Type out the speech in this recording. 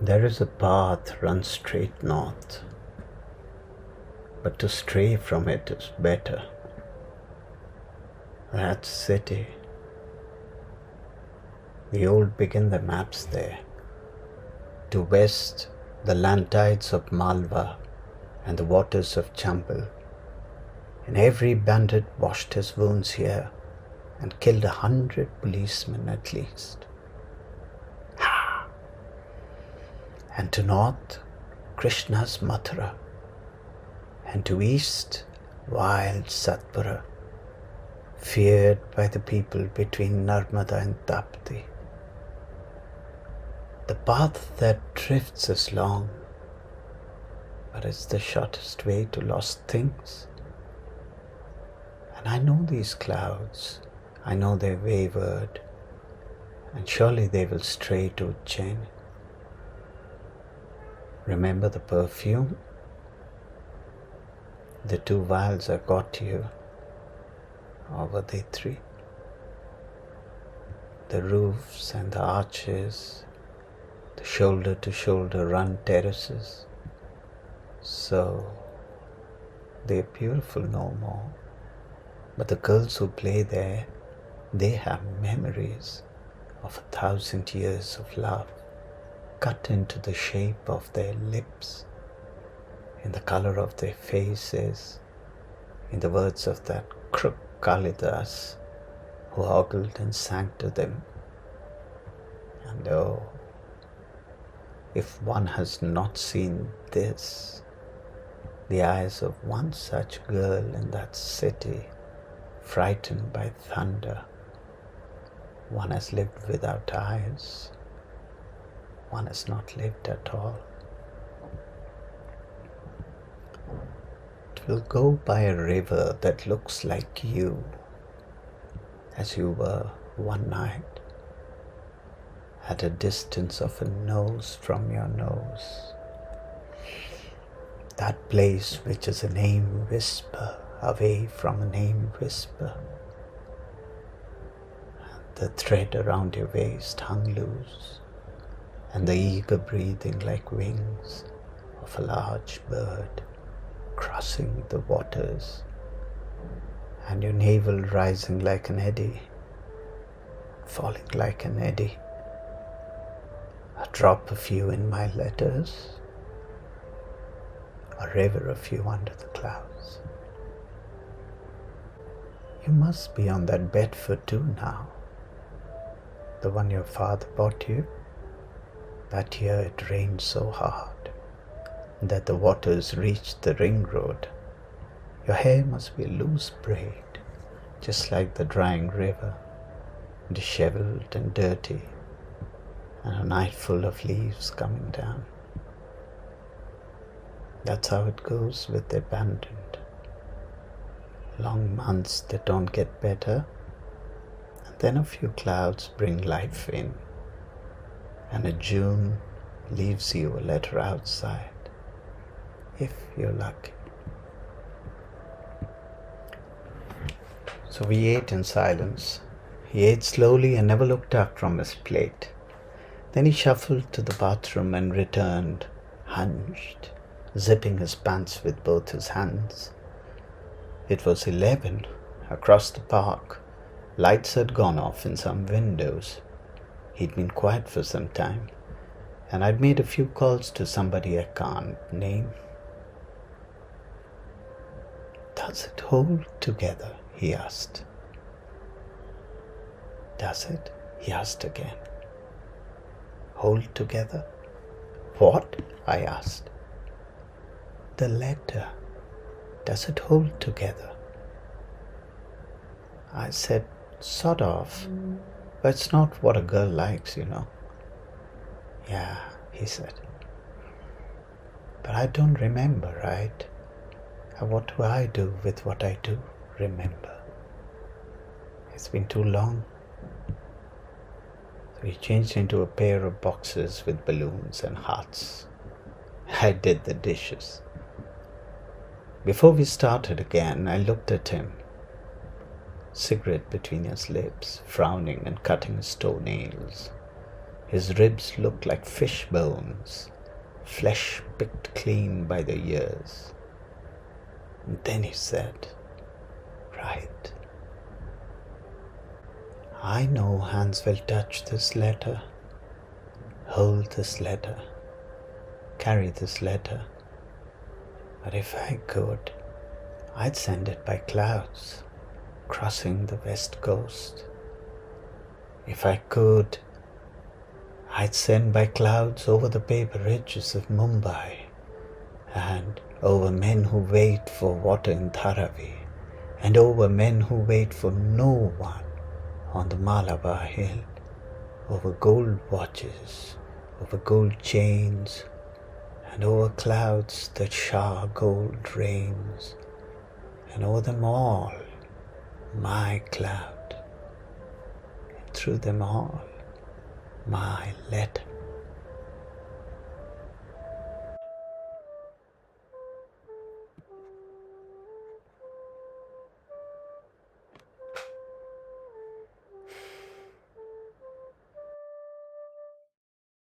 There is a path runs straight north, but to stray from it is better. That city. The old begin the maps there. To west, the land tides of Malwa and the waters of Chambal. And every bandit washed his wounds here and killed 100 policemen at least. Ha! And to north, Krishna's Mathura. And to east, wild Satpura, feared by the people between Narmada and Tapti. The path that drifts is long, but it's the shortest way to lost things. And I know these clouds, I know they're wayward, and surely they will stray to Ujjain. Remember the perfume? The 2 vials I got you, or were they 3? The roofs and the arches, the shoulder-to-shoulder run terraces. So, they're beautiful no more. But the girls who play there, they have memories of 1,000 years of love cut into the shape of their lips, in the color of their faces, in the words of that crook Kalidas who ogled and sang to them. And oh, if one has not seen this, the eyes of one such girl in that city, frightened by thunder, one has lived without eyes, one has not lived at all. It will go by a river that looks like you, as you were one night, at a distance of a nose from your nose. That place which is a name whisper away from a name whisper. The thread around your waist hung loose, and the eager breathing like wings of a large bird crossing the waters, and your navel rising like an eddy, falling like an eddy. A drop of you in my letters, a river of you under the clouds. You must be on that Bedford too now, the one your father bought you. That year it rained so hard that the waters reached the ring road. Your hair must be a loose braid, just like the drying river, disheveled and dirty, and a night full of leaves coming down. That's how it goes with the abandoned. Long months that don't get better, and then a few clouds bring life in, and a June leaves you a letter outside, if you're lucky. So we ate in silence. He ate slowly and never looked up from his plate. Then he shuffled to the bathroom and returned, hunched, zipping his pants with both his hands. It was 11, across the park. Lights had gone off in some windows. He'd been quiet for some time, and I'd made a few calls to somebody I can't name. Does it hold together? He asked. Does it? He asked again. Hold together? What? I asked. The letter. Does it hold together? I said, sort of, but it's not what a girl likes, you know. Yeah, he said. But I don't remember, right? And what do I do with what I do remember? It's been too long. So he changed into a pair of boxes with balloons and hearts. I did the dishes. Before we started again, I looked at him. Cigarette between his lips, frowning and cutting his toenails. His ribs looked like fish bones, flesh picked clean by the years. And then he said, "Right. I know hands will touch this letter, hold this letter, carry this letter. But if I could, I'd send it by clouds, crossing the west coast. If I could, I'd send by clouds over the paper ridges of Mumbai and over men who wait for water in Dharavi and over men who wait for no one on the Malabar hill, over gold watches, over gold chains, and over clouds that shower gold rains, and over them all, my cloud, and through them all, my letter."